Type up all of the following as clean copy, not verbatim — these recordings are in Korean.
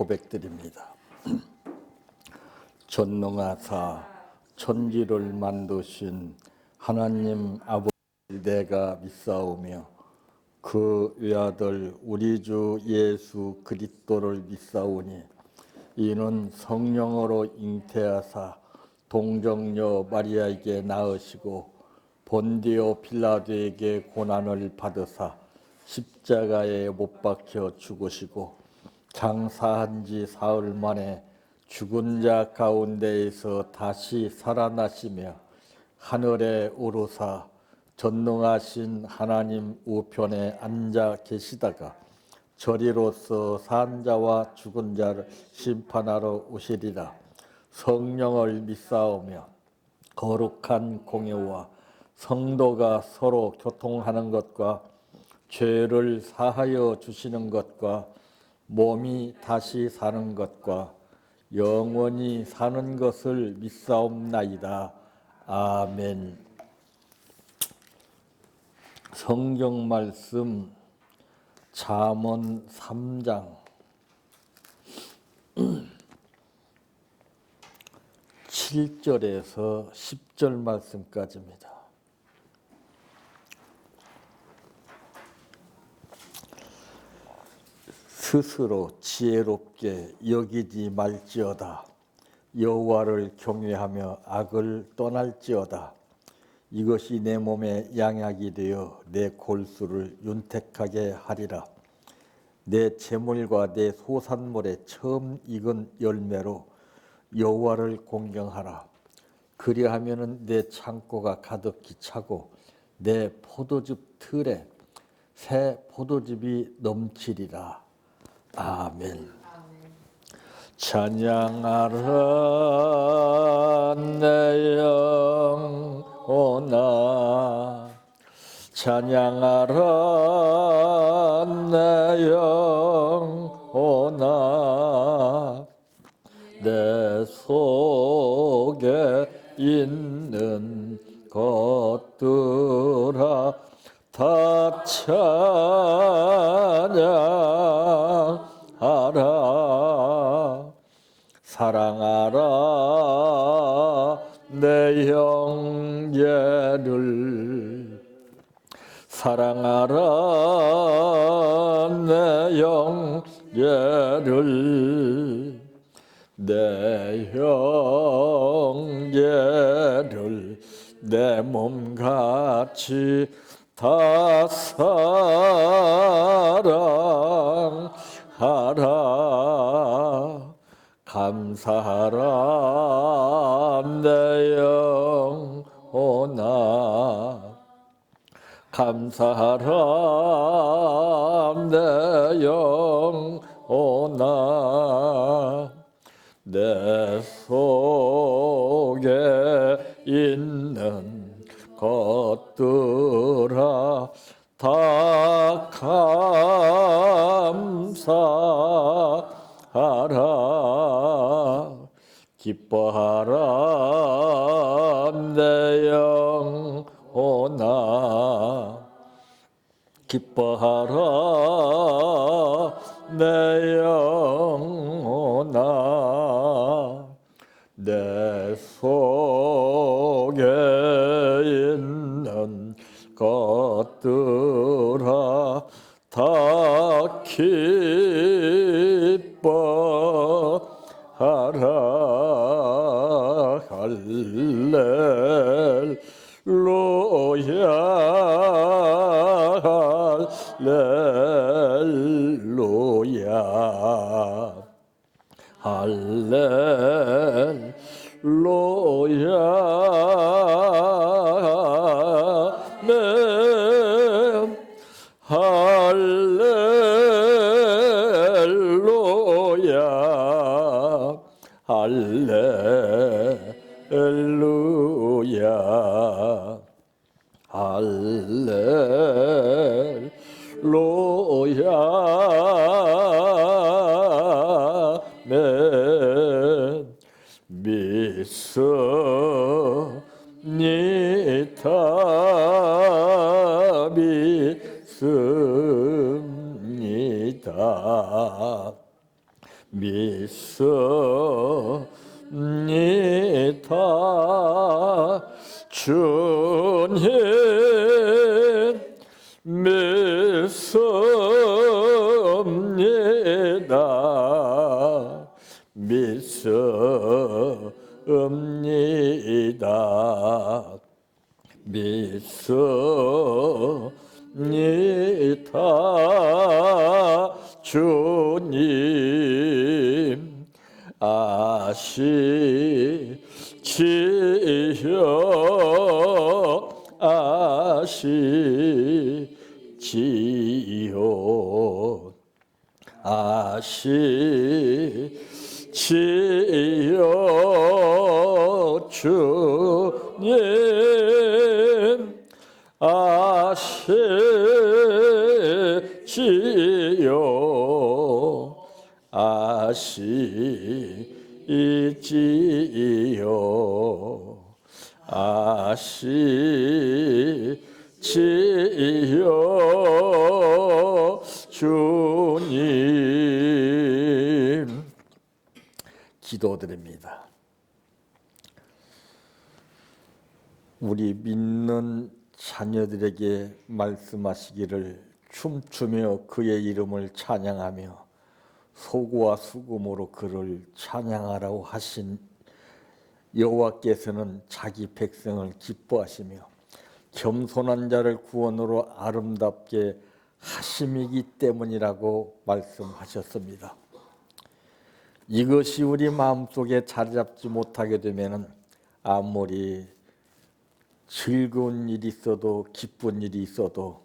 고백드립니다. 전능하사 천지를 만드신 하나님 아버지 내가 믿사오며 그 외아들 우리 주 예수 그리스도를 믿사오니 이는 성령으로 잉태하사 동정녀 마리아에게 낳으시고 본디오 빌라도에게 고난을 받으사 십자가에 못 박혀 죽으시고 장사한 지 사흘 만에 죽은 자 가운데에서 다시 살아나시며 하늘에 오르사 전능하신 하나님 우편에 앉아 계시다가 저리로서 산 자와 죽은 자를 심판하러 오시리라. 성령을 믿사오며 거룩한 공예와 성도가 서로 교통하는 것과 죄를 사하여 주시는 것과 몸이 다시 사는 것과 영원히 사는 것을 믿사옵나이다. 아멘. 성경 말씀 잠언 3장 7절에서 10절 말씀까지입니다. 스스로 지혜롭게 여기지 말지어다. 여호와를 경외하며 악을 떠날지어다. 이것이 내 몸에 양약이 되어 내 골수를 윤택하게 하리라. 내 재물과 내 소산물에 처음 익은 열매로 여호와를 공경하라. 그리하면은 내 창고가 가득히 차고 내 포도즙 틀에 새 포도즙이 넘치리라. 아멘. 찬양하라 내 영혼아, 찬양하라 내 영혼아, 내 속에 있는 것들아 다 찬양하라. 사랑하라 내 형제를, 사랑하라 내 형제를, 내 형제를 내 몸같이 다 사랑하라. 감사하라 내 영혼아, 감사하라 내 영혼아, 내 속에 있는 것들아 다 감사하라. 기뻐하라 내 영혼아, 기뻐하라 내 영혼아, 내 속에 있는 것들아 다 기뻐하라. 할렐루야, 할렐루야, 할렐루야. 아멘. 할렐루야, 할렐루야, 할렐루야. 아멘. 믿습니다, 믿습니다, 믿습니다. 주님 믿습니다. 믿습니다. 믿습니다. 주님 아시지요. 아시지요. 아시지요. 주님 아시지요. 아시지요. 아시지요. 주님 기도드립니다. 우리 믿는 자녀들에게 말씀하시기를 춤추며 그의 이름을 찬양하며 소고와 수금으로 그를 찬양하라고 하신 여호와께서는 자기 백성을 기뻐하시며 겸손한 자를 구원으로 아름답게 하심이기 때문이라고 말씀하셨습니다. 이것이 우리 마음속에 자리 잡지 못하게 되면은 아무리 즐거운 일이 있어도 기쁜 일이 있어도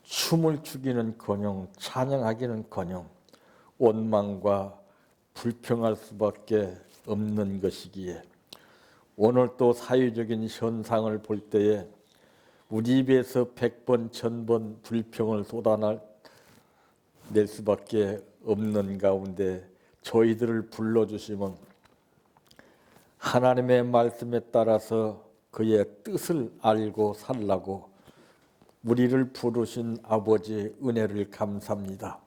춤을 추기는커녕 찬양하기는커녕 원망과 불평할 수밖에 없는 것이기에 오늘 또 사회적인 현상을 볼 때에 우리 입에서 100번 1000번 불평을 쏟아낼 수밖에 없는 가운데 저희들을 불러주시면 하나님의 말씀에 따라서 그의 뜻을 알고 살라고 우리를 부르신 아버지의 은혜를 감사합니다.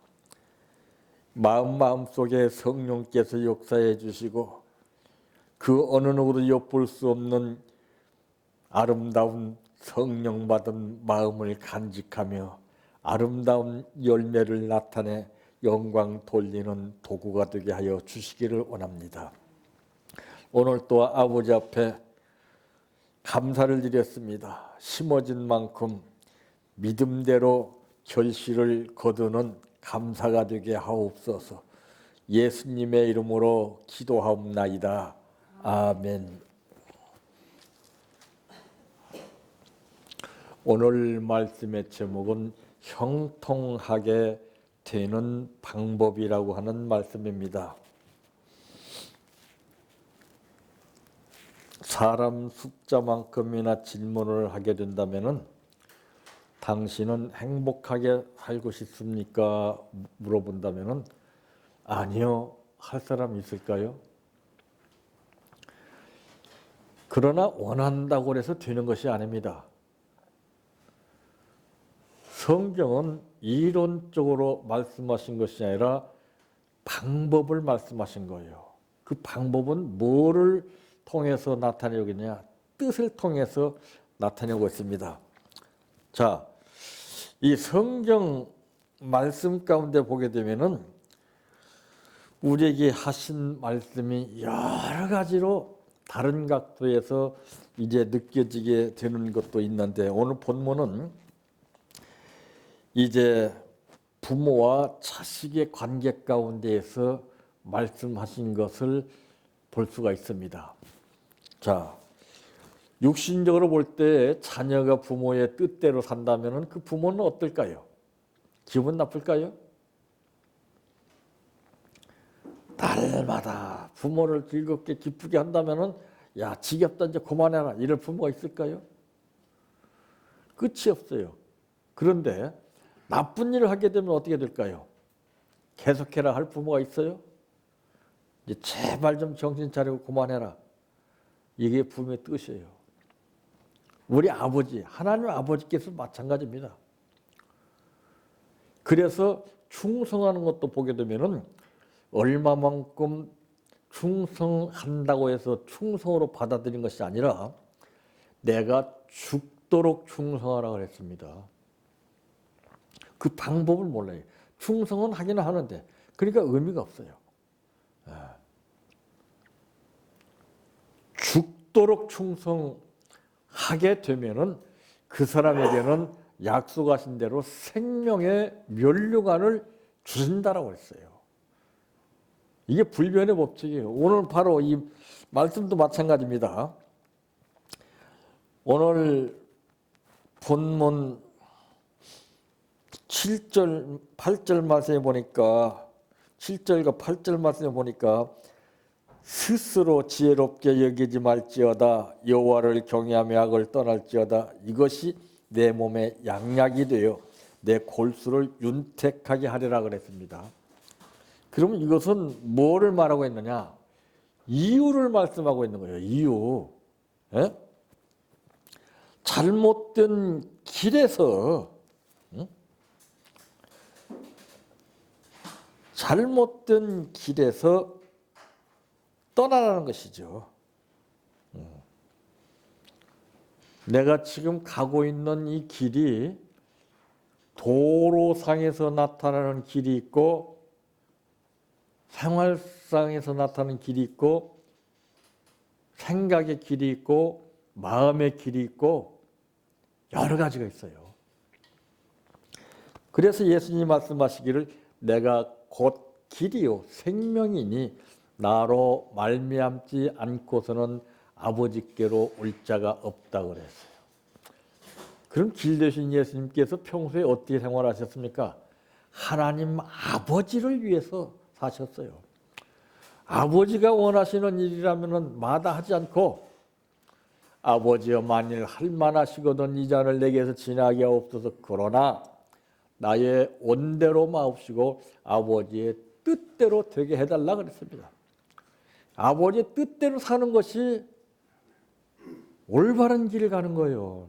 마음속에 성령께서 역사해 주시고 그 어느 누구도 엿볼 수 없는 아름다운 성령 받은 마음을 간직하며 아름다운 열매를 나타내 영광 돌리는 도구가 되게 하여 주시기를 원합니다. 오늘 또 아버지 앞에 감사를 드렸습니다. 심어진 만큼 믿음대로 결실을 거두는 감사가 되게 하옵소서. 예수님의 이름으로 기도하옵나이다. 아멘. 오늘 말씀의 제목은 형통하게 되는 방법이라고 하는 말씀입니다. 사람 숫자만큼이나 질문을 하게 된다면은 당신은 행복하게 살고 싶습니까? 물어본다면은 아니요 할 사람 있을까요? 그러나 원한다고 해서 되는 것이 아닙니다. 성경은 이론적으로 말씀하신 것이 아니라 방법을 말씀하신 거예요. 그 방법은 뭐를 통해서 나타내고 있느냐? 뜻을 통해서 나타내고 있습니다. 자, 이 성경 말씀 가운데 보게 되면은 우리에게 하신 말씀이 여러 가지로 다른 각도에서 이제 느껴지게 되는 것도 있는데 오늘 본문은 이제 부모와 자식의 관계 가운데에서 말씀하신 것을 볼 수가 있습니다. 자, 육신적으로 볼 때 자녀가 부모의 뜻대로 산다면 그 부모는 어떨까요? 기분 나쁠까요? 날마다 부모를 즐겁게 기쁘게 한다면 야 지겹다 이제 그만해라 이럴 부모가 있을까요? 끝이 없어요. 그런데 나쁜 일을 하게 되면 어떻게 될까요? 계속해라 할 부모가 있어요? 이제 제발 좀 정신 차리고 그만해라. 이게 부모의 뜻이에요. 우리 아버지, 하나님 아버지께서 마찬가지입니다. 그래서 충성하는 것도 보게 되면은 얼마만큼 충성한다고 해서 충성으로 받아들인 것이 아니라 내가 죽도록 충성하라고 했습니다. 그 방법을 몰라요. 충성은 하기는 하는데 그러니까 의미가 없어요. 죽도록 충성하게 되면은 그 사람에게는 약속하신 대로 생명의 면류관을 주신다라고 했어요. 이게 불변의 법칙이에요. 오늘 바로 이 말씀도 마찬가지입니다. 오늘 본문 7절, 8절 말씀에 보니까 7절과 8절 말씀에 보니까 스스로 지혜롭게 여기지 말지어다 여호와를 경외하며 악을 떠날지어다 이것이 내 몸에 양약이 되어 내 골수를 윤택하게 하리라 그랬습니다. 그러면 이것은 뭐를 말하고 있느냐? 이유를 말씀하고 있는 거예요. 이유. 예? 잘못된 길에서 잘못된 길에서 떠나라는 것이죠. 내가 지금 가고 있는 이 길이 도로상에서 나타나는 길이 있고 생활상에서 나타나는 길이 있고 생각의 길이 있고 마음의 길이 있고 여러 가지가 있어요. 그래서 예수님이 말씀하시기를 내가 곧 길이요 생명이니 나로 말미암지 않고서는 아버지께로 올 자가 없다 그랬어요. 그럼 길 되신 예수님께서 평소에 어떻게 생활하셨습니까? 하나님 아버지를 위해서 사셨어요. 아버지가 원하시는 일이라면 마다하지 않고 아버지여 만일 할 만하시거든 이 잔을 내게서 지나게 하옵소서 그러나 나의 원대로 마옵시고 아버지의 뜻대로 되게 해달라 그랬습니다. 아버지의 뜻대로 사는 것이 올바른 길을 가는 거예요.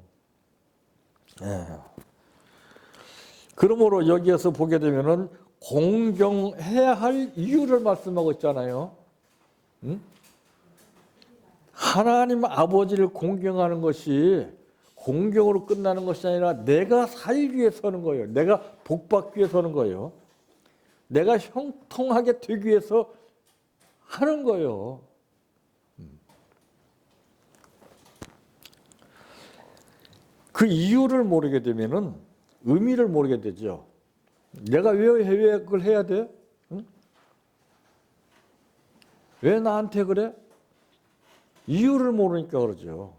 그러므로 여기에서 보게 되면은 공경해야 할 이유를 말씀하고 있잖아요. 하나님 아버지를 공경하는 것이 공경으로 끝나는 것이 아니라 내가 살기 위해 서는 거예요. 내가 복받기 위해 서는 거예요. 내가 형통하게 되기 위해서 하는 거예요. 그 이유를 모르게 되면은 의미를 모르게 되죠. 내가 왜 그걸 해야 돼? 응? 왜 나한테 그래? 이유를 모르니까 그러죠.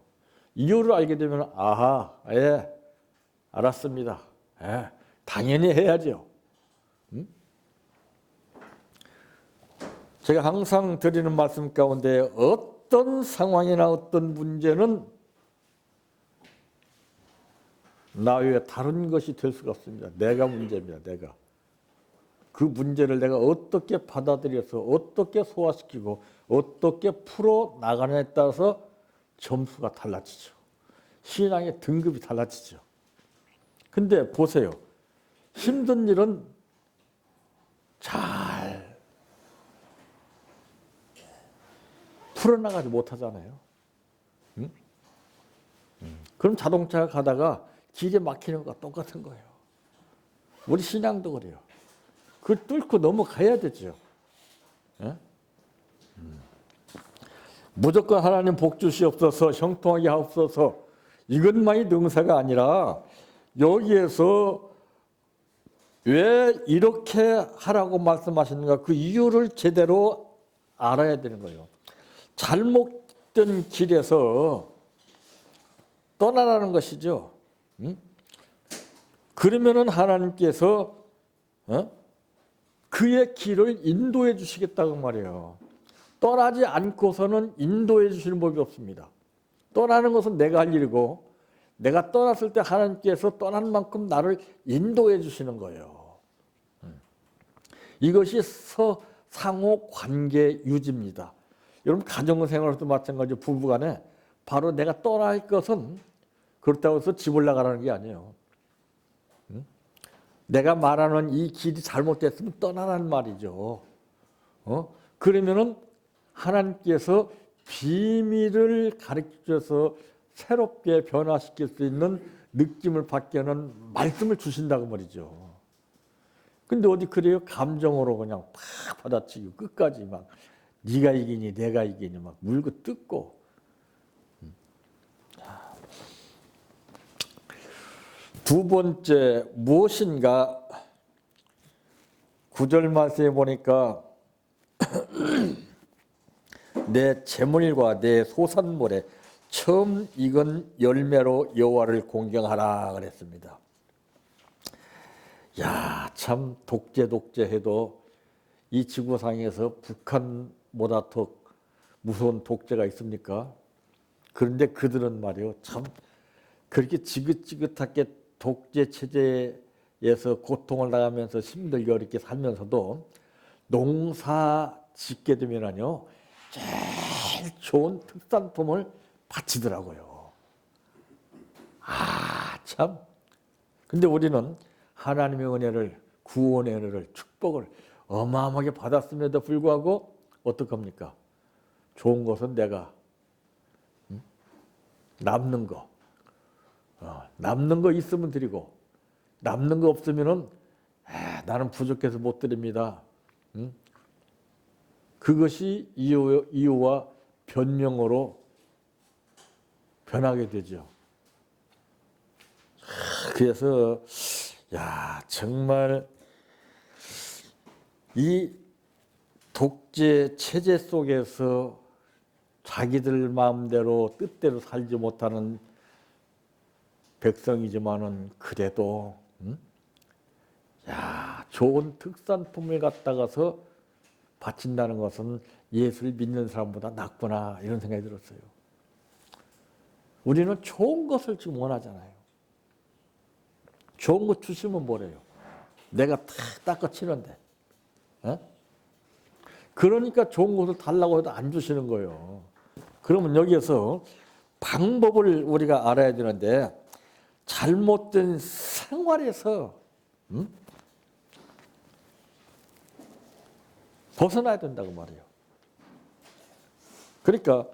이유를 알게 되면 아하, 예, 알았습니다. 예, 당연히 해야죠. 응? 제가 항상 드리는 말씀 가운데 어떤 상황이나 어떤 문제는 나 외에 다른 것이 될 수가 없습니다. 내가 문제입니다. 내가. 그 문제를 내가 어떻게 받아들여서 어떻게 소화시키고 어떻게 풀어나가느냐에 따라서 점수가 달라지죠. 신앙의 등급이 달라지죠. 근데 보세요. 힘든 일은 잘 풀어나가지 못하잖아요. 응? 그럼 자동차가 가다가 길에 막히는 것과 똑같은 거예요. 우리 신앙도 그래요. 그걸 뚫고 넘어가야 되죠. 예? 무조건 하나님 복 주시옵소서, 형통하게 하옵소서 이것만이 능사가 아니라 여기에서 왜 이렇게 하라고 말씀하시는가 그 이유를 제대로 알아야 되는 거예요. 잘못된 길에서 떠나라는 것이죠. 그러면은 하나님께서 그의 길을 인도해 주시겠다고 말이에요. 떠나지 않고서는 인도해 주시는 법이 없습니다. 떠나는 것은 내가 할 일이고 내가 떠났을 때 하나님께서 떠난 만큼 나를 인도해 주시는 거예요. 이것이 상호 관계 유지입니다. 여러분 가정생활도 마찬가지로 부부간에 바로 내가 떠나야 할 것은 그렇다고 해서 집을 나가라는 게 아니에요. 내가 말하는 이 길이 잘못됐으면 떠나라는 말이죠. 그러면은 하나님께서 비밀을 가르쳐서 새롭게 변화시킬 수 있는 느낌을 받게 하는 말씀을 주신다고 말이죠. 근데 어디 그래요? 감정으로 그냥 팍 받아치고 끝까지 막 네가 이기니 내가 이기니 막 물고 뜯고. 두 번째 무엇인가 9절 말씀에 보니까 내 재물과 내 소산물에 처음 익은 열매로 여호와를 공경하라 그랬습니다. 야, 참 독재해도 이 지구상에서 북한보다 더 무서운 독재가 있습니까? 그런데 그들은 말이요, 참 그렇게 지긋지긋하게 독재 체제에서 고통을 당하면서 힘들게 어렵게 살면서도 농사 짓게 되면요 제일 좋은 특산품을 바치더라고요. 아, 참. 근데 우리는 하나님의 은혜를, 구원의 은혜를, 축복을 어마어마하게 받았음에도 불구하고 어떡합니까? 좋은 것은 내가 남는 거 있으면 드리고 남는 거 없으면은 나는 부족해서 못 드립니다. 그것이 이유와 변명으로 변하게 되죠. 그래서 야, 정말 이 독재 체제 속에서 자기들 마음대로 뜻대로 살지 못하는 백성이지만은 그래도 야, 좋은 특산품을 갖다가서 바친다는 것은 예수를 믿는 사람보다 낫구나 이런 생각이 들었어요. 우리는 좋은 것을 지금 원하잖아요. 좋은 것 주시면 뭐래요? 내가 다 닦아치는데. 그러니까 좋은 것을 달라고 해도 안 주시는 거예요. 그러면 여기에서 방법을 우리가 알아야 되는데 잘못된 생활에서 벗어나야 된다고 말이에요. 그러니까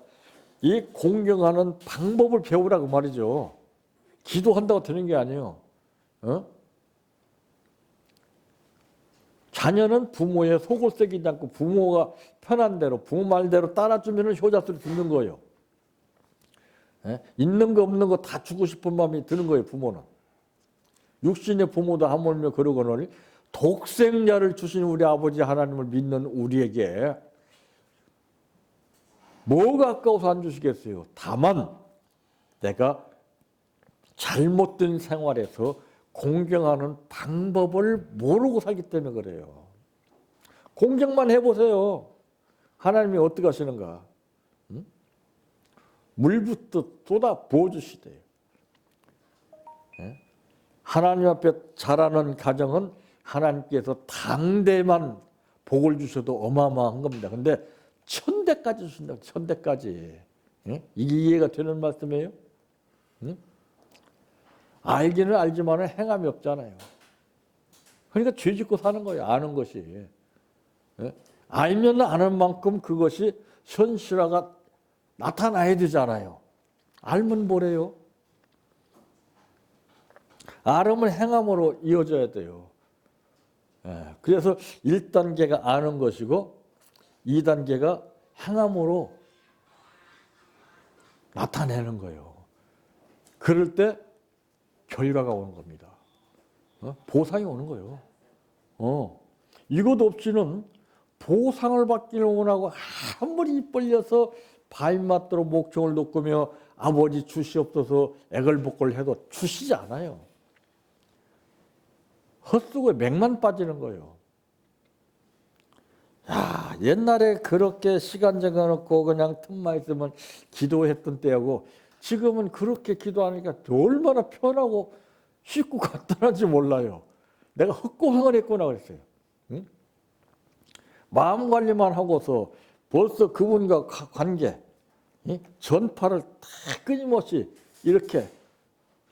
이 공경하는 방법을 배우라고 말이죠. 기도한다고 되는 게 아니에요. 자녀는 부모의 속을 새기지 않고 부모가 편한 대로 부모 말대로 따라주면 효자소리 듣는 거예요. 있는 거 없는 거 다 주고 싶은 마음이 드는 거예요. 부모는. 육신의 부모도 하물며 그러거늘 독생자를 주신 우리 아버지 하나님을 믿는 우리에게 뭐가 아까워서 안 주시겠어요. 다만 내가 잘못된 생활에서 공경하는 방법을 모르고 살기 때문에 그래요. 공경만 해보세요. 하나님이 어떻게 하시는가. 물붓듯 쏟아 부어주시대요. 하나님 앞에 자라는 가정은 하나님께서 당대만 복을 주셔도 어마어마한 겁니다. 근데 천대까지 주신다. 천대까지. 이게 이해가 되는 말씀이에요? 알기는 알지만 행함이 없잖아요. 그러니까 죄 짓고 사는 거예요. 아는 것이. 알면 아는 만큼 그것이 현실화가 나타나야 되잖아요. 알면 뭐래요? 알으면 행함으로 이어져야 돼요. 그래서 1단계가 아는 것이고 2단계가 행함으로 나타내는 거예요. 그럴 때 결과가 오는 겁니다. 보상이 오는 거예요. 이것 없이는 보상을 받기를 원하고 아무리 입 벌려서 바윗맞도록 목청을 놓으며 아버지 주시옵소서 애걸복걸 해도 주시지 않아요. 헛수고에 맥만 빠지는 거예요. 야, 옛날에 그렇게 시간 정해놓고 그냥 틈만 있으면 기도했던 때하고 지금은 그렇게 기도하니까 얼마나 편하고 쉽고 간단한지 몰라요. 내가 헛고생을 했구나 그랬어요. 응? 마음 관리만 하고서 벌써 그분과 관계, 전파를 다 끊임없이 이렇게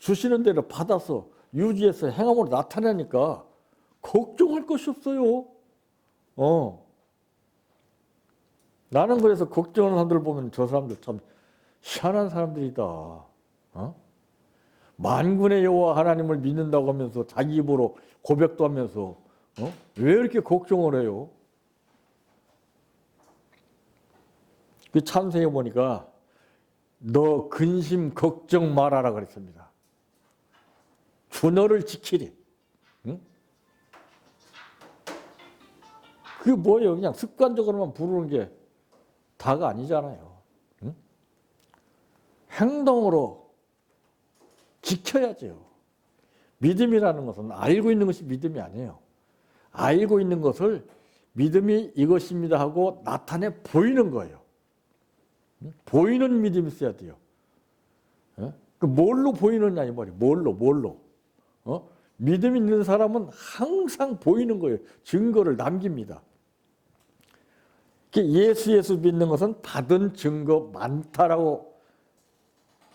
주시는 대로 받아서 유지해서 행함으로 나타내니까 걱정할 것이 없어요. 나는 그래서 걱정하는 사람들 보면 저 사람들 참 희한한 사람들이다. 만군의 여호와 하나님을 믿는다고 하면서 자기 입으로 고백도 하면서 왜 이렇게 걱정을 해요? 그 찬송에 보니까 너 근심 걱정 말아라 그랬습니다. 주 너를 지키리. 응? 그게 뭐예요? 그냥 습관적으로만 부르는 게 다가 아니잖아요. 응? 행동으로 지켜야죠. 믿음이라는 것은 알고 있는 것이 믿음이 아니에요. 알고 있는 것을 믿음이 이것입니다 하고 나타내 보이는 거예요. 보이는 믿음이 있어야 돼요. 그 뭘로 보이느냐 이 말이에요. 뭘로. 믿음 있는 사람은 항상 보이는 거예요. 증거를 남깁니다. 예수 믿는 것은 받은 증거 많다라고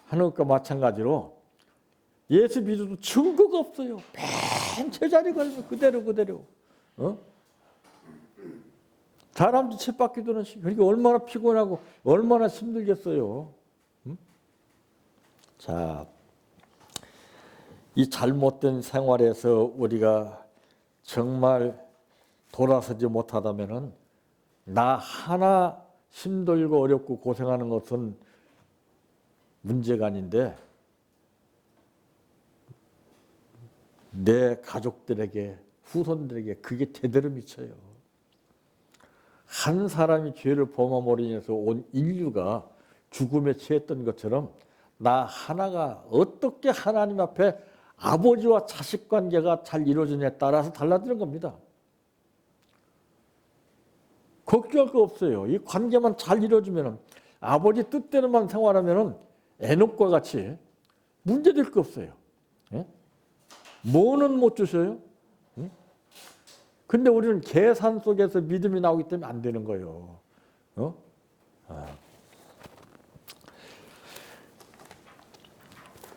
하는 것과 마찬가지로 예수 믿어도 증거가 없어요. 맨 제자리 걸면 그대로. 사람도 쳇바퀴 시 그러니까 얼마나 피곤하고 얼마나 힘들겠어요. 자, 이 잘못된 생활에서 우리가 정말 돌아서지 못하다면은 나 하나 힘들고 어렵고 고생하는 것은 문제가 아닌데 내 가족들에게 후손들에게 그게 제대로 미쳐요. 한 사람이 죄를 범함으로 인해서 온 인류가 죽음에 처했던 것처럼 나 하나가 어떻게 하나님 앞에 아버지와 자식 관계가 잘 이루어지냐에 따라서 달라지는 겁니다. 걱정할 거 없어요. 이 관계만 잘 이루어지면 아버지 뜻대로만 생활하면 에녹과 같이 문제될 거 없어요. 예? 뭐는 못 주셔요? 근데 우리는 계산 속에서 믿음이 나오기 때문에 안 되는 거예요.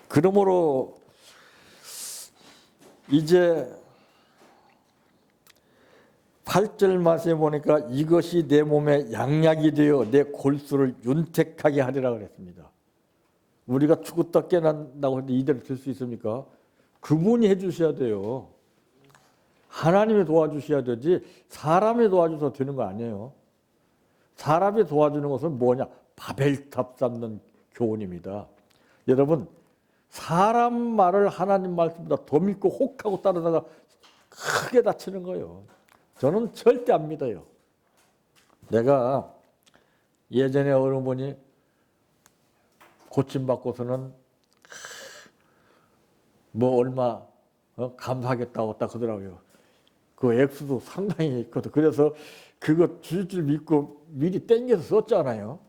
그러므로 이제 8절 말씀에 보니까 이것이 내 몸에 양약이 되어 내 골수를 윤택하게 하리라 그랬습니다. 우리가 죽었다 깨난다고 하는데 이대로 될 수 있습니까? 그분이 해주셔야 돼요. 하나님이 도와주셔야 되지 사람이 도와줘서 되는 거 아니에요. 사람이 도와주는 것은 뭐냐? 바벨탑 쌓는 교훈입니다. 여러분 사람 말을 하나님 말씀보다 더 믿고 혹하고 따르다가 크게 다치는 거예요. 저는 절대 안 믿어요. 내가 예전에 어느 분이 고침받고서는 뭐 얼마 감사하겠다고 딱 그러더라고요. 그 액수도 상당히 있거든. 그래서 그거 줄줄 믿고 미리 땡겨서 썼잖아요.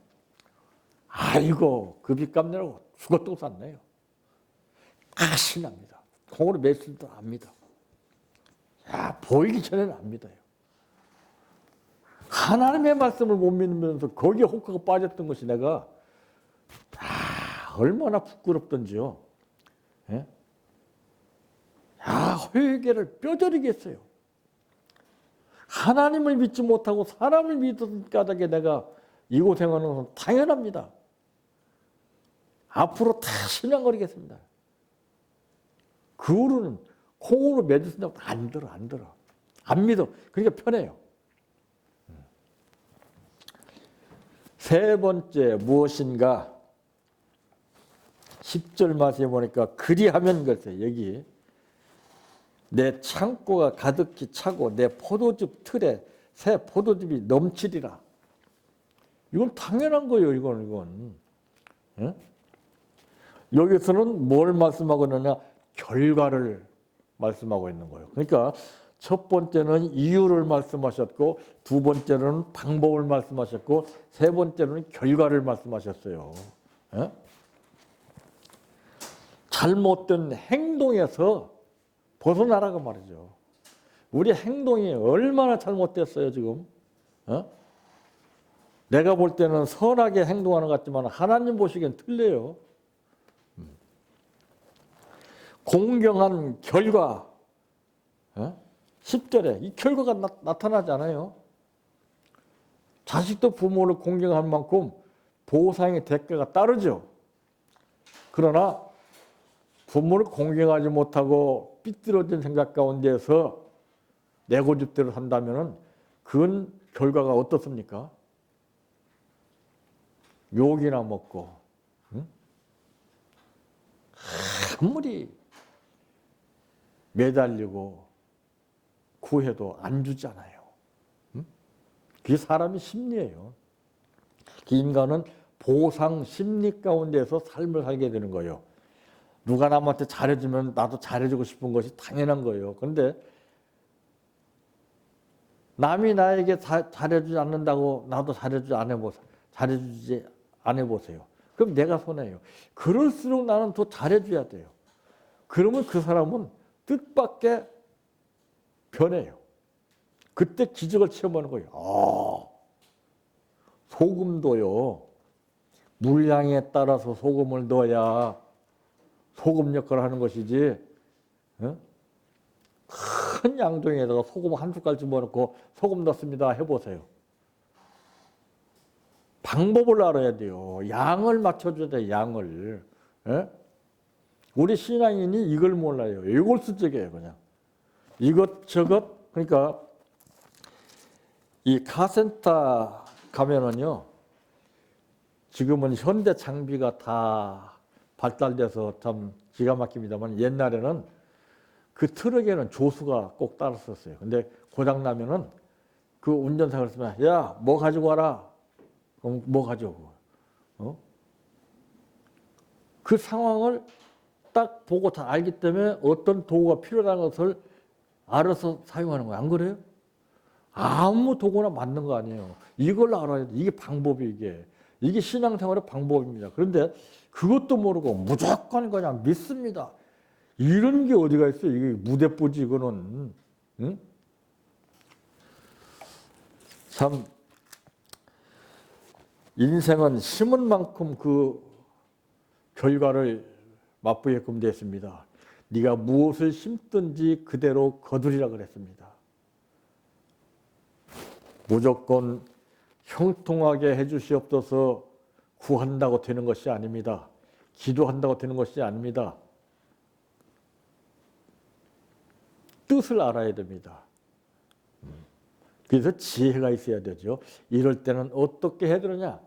아이고 그 빚 갚느라고 죽어도 샀네요. 신납니다. 콩으로 매실도 압니다. 야, 보이기 전에는 안 믿어요. 하나님의 말씀을 못 믿으면서 거기에 혹하고 빠졌던 것이 내가 얼마나 부끄럽던지요. 예? 회개를 뼈저리게 했어요. 하나님을 믿지 못하고 사람을 믿던 까닭에 내가 이 고생하는 것은 당연합니다. 앞으로 다 신앙거리겠습니다. 그 후로는 콩으로 매주 쓴다고 안 들어. 안 믿어. 그러니까 편해요. 세 번째 무엇인가? 10절 말씀에 보니까 그리하면 글쎄 여기 내 창고가 가득히 차고 내 포도즙 틀에 새 포도즙이 넘치리라. 이건 당연한 거예요. 이건. 예? 여기서는 뭘 말씀하고 있느냐? 결과를 말씀하고 있는 거예요. 그러니까 첫 번째는 이유를 말씀하셨고 두 번째는 방법을 말씀하셨고 세 번째는 결과를 말씀하셨어요. 예? 잘못된 행동에서 벗어나라고 말이죠. 우리 행동이 얼마나 잘못됐어요 지금. 내가 볼 때는 선하게 행동하는 것 같지만 하나님 보시기엔 틀려요. 공경한 결과 10절에 이 결과가 나타나지 않아요. 자식도 부모를 공경한 만큼 보상의 대가가 따르죠. 그러나 부모를 공경하지 못하고 삐뚤어진 생각 가운데서 내 고집대로 산다면 그건 결과가 어떻습니까? 욕이나 먹고, 응? 아무리 매달리고 구해도 안 주잖아요. 응? 그게 사람의 심리예요. 인간은 보상 심리 가운데서 삶을 살게 되는 거예요. 누가 남한테 잘해주면 나도 잘해주고 싶은 것이 당연한 거예요. 그런데 남이 나에게 잘해주지 않는다고 나도 잘해주지 안 해보세요. 그럼 내가 손해예요. 그럴수록 나는 더 잘해줘야 돼요. 그러면 그 사람은 뜻밖의 변해요. 그때 기적을 체험하는 거예요. 소금도요. 물량에 따라서 소금을 넣어야 소금 역할을 하는 것이지, 큰 양동이에다가 소금 한 숟갈 집어넣고 소금 넣습니다 해보세요. 방법을 알아야 돼요. 양을 맞춰줘야 돼요. 양을. 우리 신앙인이 이걸 몰라요. 일골수적이에요. 그냥 이것저것. 그러니까 이 카센터 가면은요, 지금은 현대 장비가 다 발달돼서 참 기가 막힙니다만 옛날에는 그 트럭에는 조수가 꼭 따랐었어요. 근데 고장 나면은 그 운전사가 그랬으면 야, 뭐 가지고 와라. 그럼 뭐 가져오고. 그 상황을 딱 보고 다 알기 때문에 어떤 도구가 필요하다는 것을 알아서 사용하는 거예요. 안 그래요? 아무 도구나 맞는 거 아니에요. 이걸 알아야 돼. 이게 방법이 이게 신앙생활의 방법입니다. 그런데 그것도 모르고 무조건 그냥 믿습니다. 이런 게 어디가 있어요? 이게 무대뽀지 이거는. 응? 참 인생은 심은 만큼 그 결과를 맛보게끔 됐습니다. 네가 무엇을 심든지 그대로 거두리라 그랬습니다. 무조건 형통하게 해주시옵소서 구한다고 되는 것이 아닙니다. 기도한다고 되는 것이 아닙니다. 뜻을 알아야 됩니다. 그래서 지혜가 있어야 되죠. 이럴 때는 어떻게 해야 되느냐?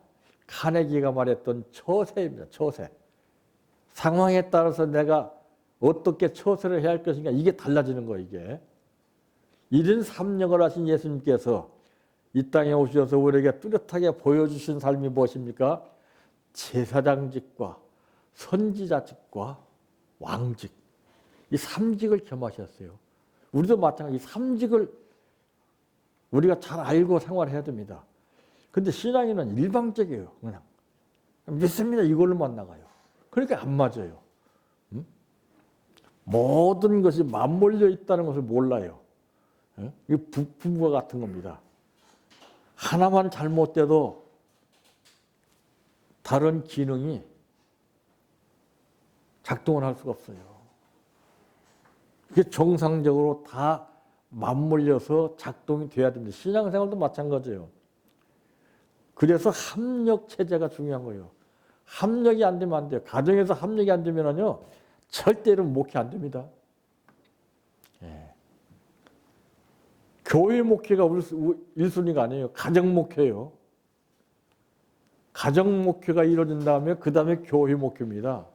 카네기가 말했던 처세입니다. 처세. 상황에 따라서 내가 어떻게 처세를 해야 할 것인가, 이게 달라지는 거예요. 이게. 이런 삼령을 하신 예수님께서 이 땅에 오셔서 우리에게 뚜렷하게 보여주신 삶이 무엇입니까? 제사장직과 선지자직과 왕직, 이 삼직을 겸하셨어요. 우리도 마찬가지 삼직을 우리가 잘 알고 생활해야 됩니다. 근데 신앙인은 일방적이에요. 그냥 믿습니다. 이걸로만 나가요. 그러니까 안 맞아요. 모든 것이 맞물려 있다는 것을 몰라요. 이게 부부와 같은 겁니다. 하나만 잘못돼도 다른 기능이 작동을 할 수가 없어요. 이게 정상적으로 다 맞물려서 작동이 돼야 됩니다. 신앙생활도 마찬가지예요. 그래서 합력 체제가 중요한 거예요. 합력이 안 되면 안 돼요. 가정에서 합력이 안 되면요, 절대로 목회 안 됩니다. 예. 교회 목회가 1순위가 아니에요. 가정 목회예요. 가정 목회가 이루어진 다음에 그 다음에 교회 목회입니다.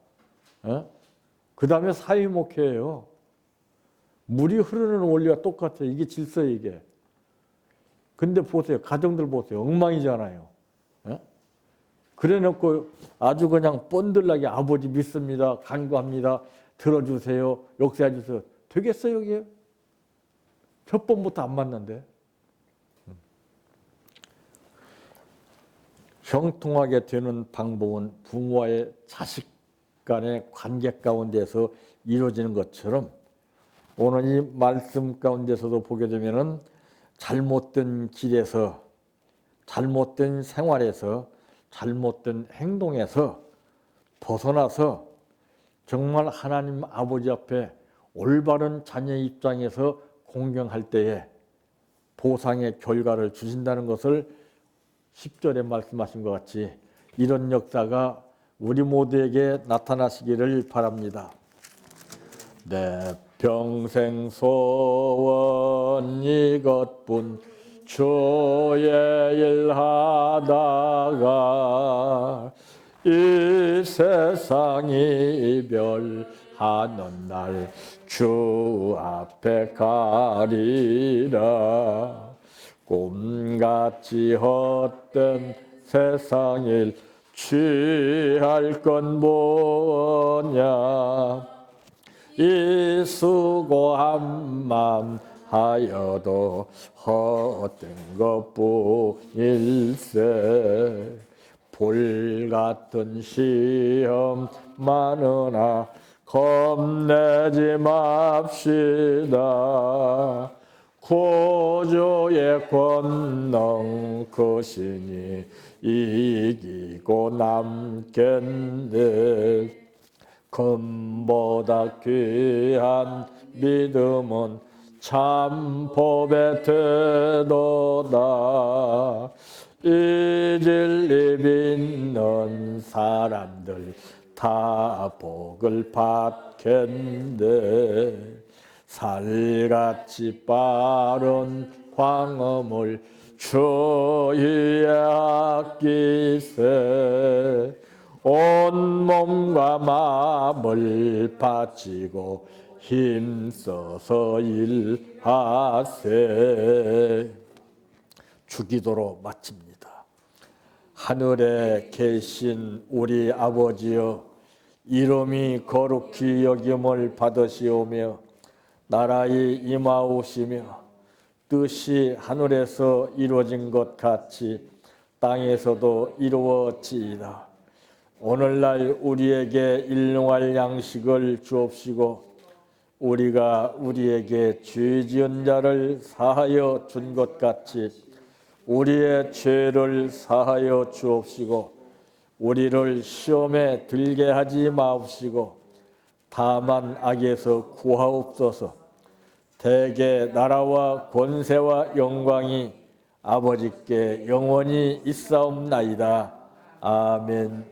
그 다음에 사회 목회예요. 물이 흐르는 원리가 똑같아요. 이게 질서예요, 이게. 근데 보세요. 가정들 보세요. 엉망이잖아요. 그래 놓고 아주 그냥 뻔들나게 아버지 믿습니다. 간구합니다. 들어주세요. 역사해 주세요. 되겠어요, 이게? 첫 번부터 안 맞는데. 형통하게 되는 방법은 부모와의 자식 간의 관계 가운데서 이루어지는 것처럼 오늘 이 말씀 가운데서도 보게 되면은 잘못된 길에서, 잘못된 생활에서, 잘못된 행동에서 벗어나서 정말 하나님 아버지 앞에 올바른 자녀의 입장에서 공경할 때에 보상의 결과를 주신다는 것을 10절에 말씀하신 것 같이 이런 역사가 우리 모두에게 나타나시기를 바랍니다. 내 평생 소원 이것뿐 주의 일 하다가 이 세상 이별하는 날 주 앞에 가리라. 꿈같이 헛된 세상 일 취할 건 뭐냐. 이 수고한 맘 하여도 헛된 것뿐일세. 불같은 시험 많으나 겁내지 맙시다. 구주의 권능 크시니 이기고 남겠네. 금보다 귀한 믿음은 참 법의 태도다. 이 진리 믿는 사람들 다 복을 받겠네. 살같이 빠른 광음을 주위에 아끼세. 온몸과 마음을 바치고 힘써서 일하세. 주기도로 마칩니다. 하늘에 계신 우리 아버지여, 이름이 거룩히 여김을 받으시오며 나라의 임하오시며 뜻이 하늘에서 이루어진 것 같이 땅에서도 이루어지이다. 오늘날 우리에게 일용할 양식을 주옵시고 우리가 우리에게 죄 지은 자를 사하여 준 것 같이 우리의 죄를 사하여 주옵시고 우리를 시험에 들게 하지 마옵시고 다만 악에서 구하옵소서. 대개 나라와 권세와 영광이 아버지께 영원히 있사옵나이다. 아멘.